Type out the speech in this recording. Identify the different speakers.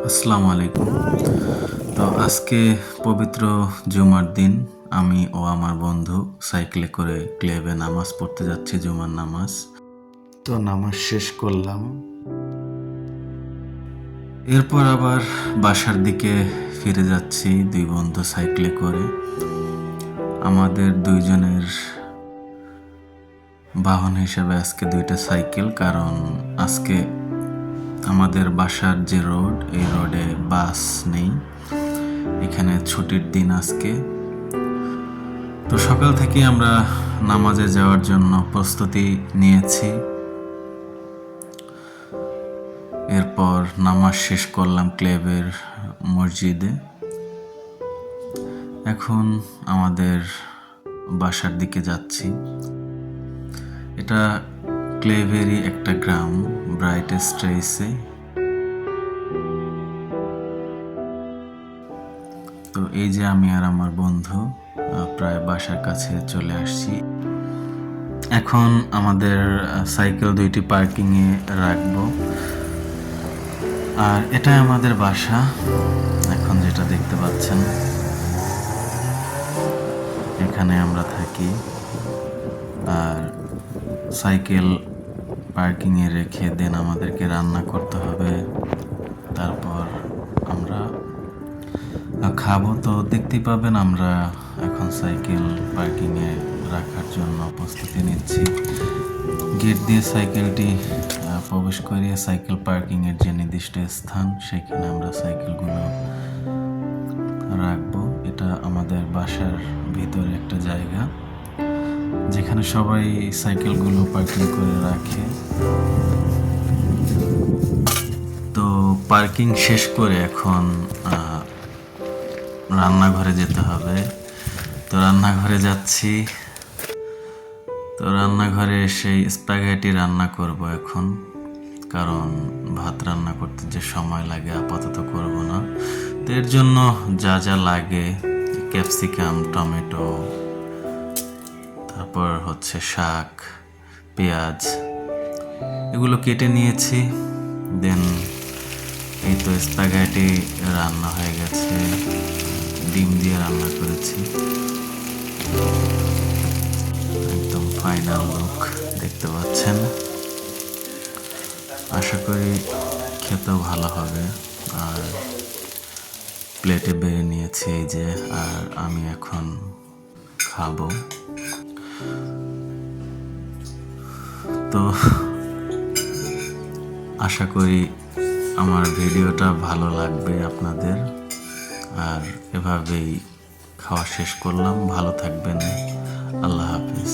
Speaker 1: আসসালামু আলাইকুম। তো আজকে পবিত্র জুমার দিন আমি ও আমার বন্ধু সাইকেলে করে ক্লেবে নামাজ পড়তে যাচ্ছি, জুমার নামাজ। তো নামাজ শেষ করলাম, এরপর আবার বাসার দিকে ফিরে যাচ্ছি দুই বন্ধু সাইকেলে করে। আমাদের দুইজনের বাহন হিসেবে আজকে দুইটা সাইকেল, কারণ আজকে আমাদের বাসার যে রোড, এই রোডে বাস নেই, এখানে ছুটির দিন আজকে। তো সকাল থেকে আমরা নামাজে যাওয়ার জন্য প্রস্তুতি নিয়েছি। এরপর নামাজ শেষ করলাম ক্লেবের মসজিদে। এখন আমাদের বাসার দিকে যাচ্ছি। এটা ক্লেভেরই একটা গ্রাম, ব্রাইট স্ট্রেসে। তো এই যে আমি আর আমার বন্ধু প্রায় বাসার কাছে চলে আসছি। এখন আমাদের সাইকেল দুইটি পার্কিংয়ে রাখবো, আর এটাই আমাদের বাসা এখন যেটা দেখতে পাচ্ছেন। এখানে আমরা থাকি, আর সাইকেল পার্কিংয়ে রেখে দেন আমাদেরকে রান্না করতে হবে, তারপর আমরা খাবো। তো দেখতেই পাবেন আমরা এখন সাইকেল পার্কিংয়ে রাখার জন্য প্রস্তুতি নিচ্ছি। গেট দিয়ে সাইকেলটি প্রবেশ করিয়ে সাইকেল পার্কিংয়ের যে নির্দিষ্ট স্থান, সেখানে আমরা সাইকেলগুলো রাখবো। এটা আমাদের বাসার ভিতরে একটা জায়গা যেখানে সবাই সাইকেলগুলো পার্কিং করে রাখে। তো পার্কিং শেষ করে এখন রান্নাঘরে যেতে হবে। তো রান্নাঘরে যাচ্ছি। তো রান্নাঘরে সেই স্প্যাগেটি রান্না করব এখন, কারণ ভাত রান্না করতে যে সময় লাগে আপাতত করব না। তো এর জন্য যা যা লাগে, ক্যাপসিকাম, টমেটো, তারপর হচ্ছে শাক, পেঁয়াজ, এগুলো কেটে নিয়েছি। দেন এই তো স্প্যাগেটি রান্না হয়ে গেছে, ডিম দিয়ে রান্না করেছি। একদম ফাইনাল লুক দেখতে পাচ্ছেন। আশা করি খেতেও ভালো হবে। আর প্লেটে বেড়ে নিয়েছি এই যে, আর আমি এখন খাবো। তো আশা করি আমার ভিডিওটা ভালো লাগবে আপনাদের। আর এভাবেই খাওয়া শেষ করলাম। ভালো থাকবেন। আল্লাহ হাফিজ।